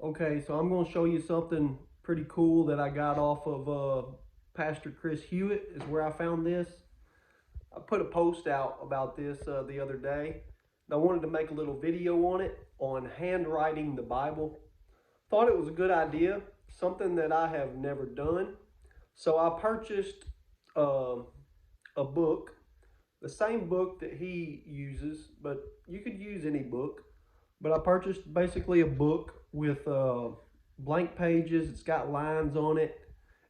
Okay, so I'm going to show you something pretty cool that I got off of Pastor Chris Hewitt is where I found this. I put a post out about this the other day. And I wanted to make a little video on it on handwriting the Bible. Thought it was a good idea, something that I have never done. So I purchased uh, a book, the same book that he uses, but you could use any book. But I purchased basically a book with blank pages. It's got lines on it,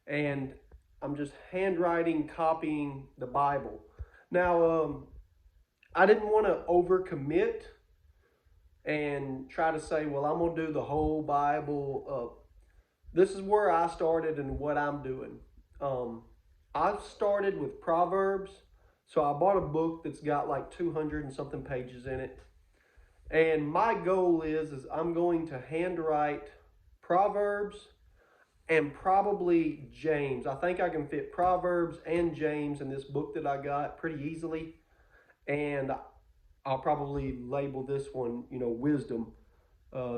and I'm just handwriting, copying the Bible. Now, I didn't want to overcommit and try to say, well, I'm gonna do the whole Bible. This is where I started and what I'm doing. Um, I started with Proverbs, so I bought a book that's got like 200 and something pages in it. And my goal is I'm going to handwrite Proverbs and probably James. I think I can fit Proverbs and James in this book that I got pretty easily. And I'll probably label this one, wisdom,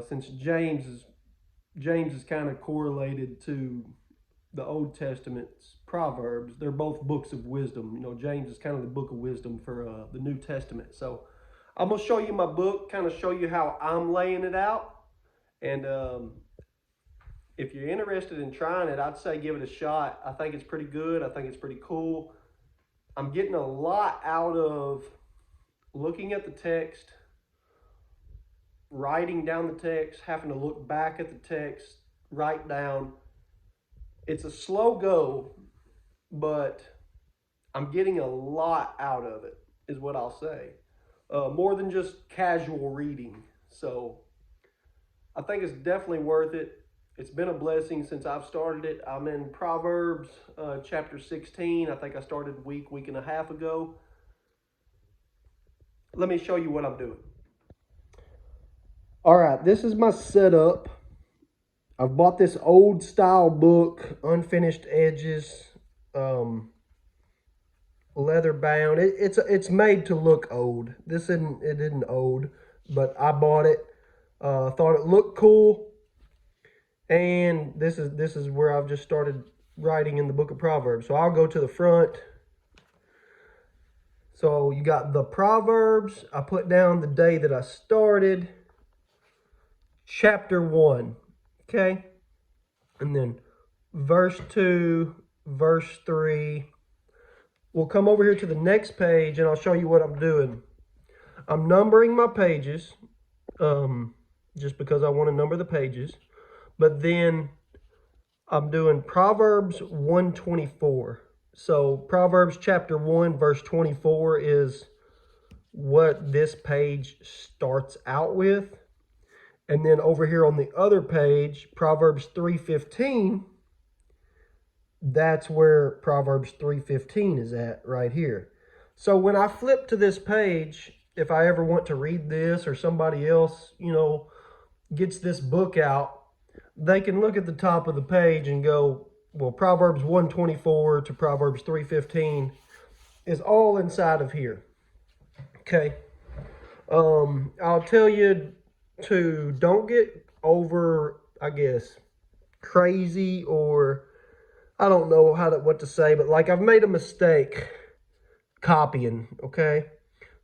since James is kind of correlated to the Old Testament's Proverbs. They're both books of wisdom. James is kind of the book of wisdom for the New Testament. So I'm gonna show you my book, kind of show you how I'm laying it out, and if you're interested in trying it, I'd say give it a shot. I think it's pretty good. I think it's pretty cool. I'm getting a lot out of looking at the text, writing down the text, having to look back at the text, write down. It's a slow go, but I'm getting a lot out of it, is what I'll say. More than just casual reading. So I think it's definitely worth it. It's been a blessing since I've started it. I'm in Proverbs chapter 16. I think I started a week and a half ago. Let me show you what I'm doing. All right, this is my setup. I've bought this old style book, unfinished edges, leather bound. It's made to look old. It isn't old, but I bought it. Thought it looked cool, and this is where I've just started writing in the book of Proverbs. So I'll go to the front. So you got the Proverbs. I put down the day that I started, chapter 1, okay? And then verse 2, verse 3. We'll come over here to the next page and I'll show you what I'm doing. I'm numbering my pages just because I want to number the pages. But then I'm doing Proverbs 124. So Proverbs chapter 1, verse 24 is what this page starts out with. And then over here on the other page, Proverbs 3:15, that's where Proverbs 3:15 is at right here. So when I flip to this page, if I ever want to read this or somebody else, gets this book out, they can look at the top of the page and go, well, Proverbs 124 to Proverbs 3:15 is all inside of here. Okay. I'll tell you to don't get over, I guess, crazy, or I don't know what to say, but like I've made a mistake copying, okay?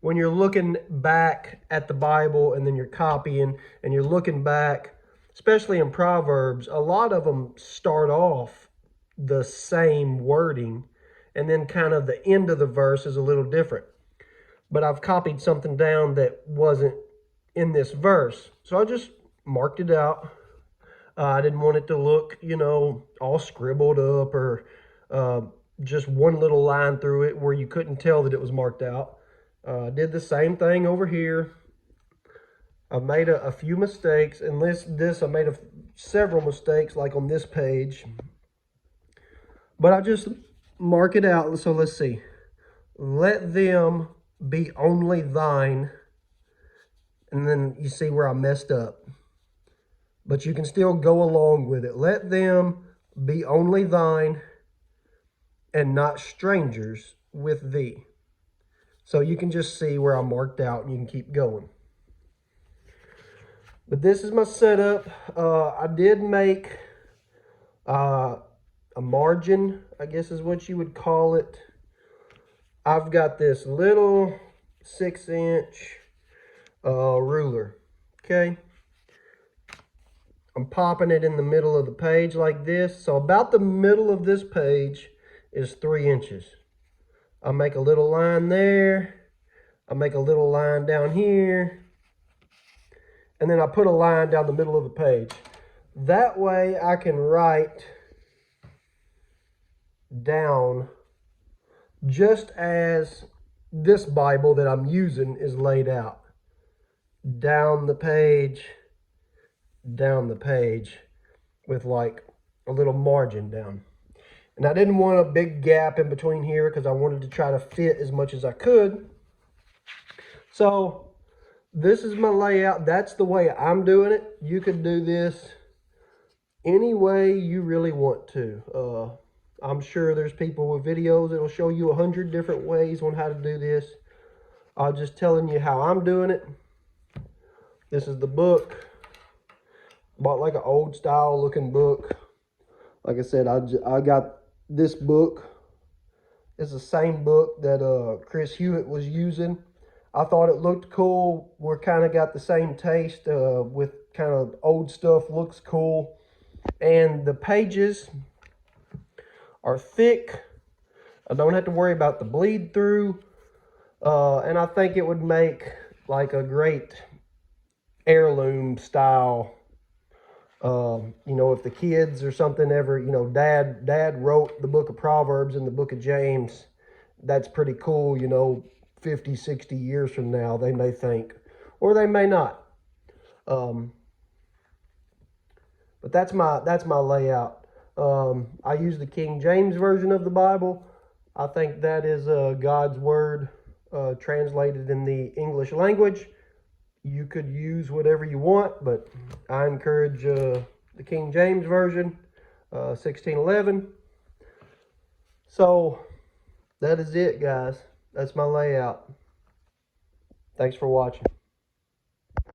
When you're looking back at the Bible and then you're copying and you're looking back, especially in Proverbs, a lot of them start off the same wording and then kind of the end of the verse is a little different. But I've copied something down that wasn't in this verse. So I just marked it out. I didn't want it to look, all scribbled up or just one little line through it where you couldn't tell that it was marked out. Did the same thing over here. I made a few mistakes, and this I made several mistakes, like on this page. But I just mark it out. So let's see. Let them be only thine. And then you see where I messed up. But you can still go along with it. Let them be only thine and not strangers with thee. So you can just see where I marked out and you can keep going. But this is my setup. I did make a margin, I guess is what you would call it. I've got this little 6-inch ruler, okay? I'm popping it in the middle of the page like this. So about the middle of this page is 3 inches. I make a little line there. I make a little line down here. And then I put a line down the middle of the page. That way I can write down just as this Bible that I'm using is laid out. Down the page with like a little margin down. And I didn't want a big gap in between here because I wanted to try to fit as much as I could. So this is my layout. That's the way I'm doing it. You could do this any way you really want to. I'm sure there's people with videos that'll show you 100 different ways on how to do this. I'm just telling you how I'm doing it. This is the book. Bought like an old style looking book. Like I said, I got this book. It's the same book that Chris Hewitt was using. I thought it looked cool. We're kind of got the same taste with kind of old stuff. Looks cool. And the pages are thick. I don't have to worry about the bleed through. And I think it would make like a great heirloom style. You know, if the kids or something ever, you know, dad wrote the book of Proverbs and the book of James. That's pretty cool, you know, 50, 60 years from now, they may think, or they may not. But that's my layout. I use the King James Version of the Bible. I think that is God's word translated in the English language. You could use whatever you want, but I encourage the King James Version, 1611. So that is it, guys. That's my layout. Thanks for watching.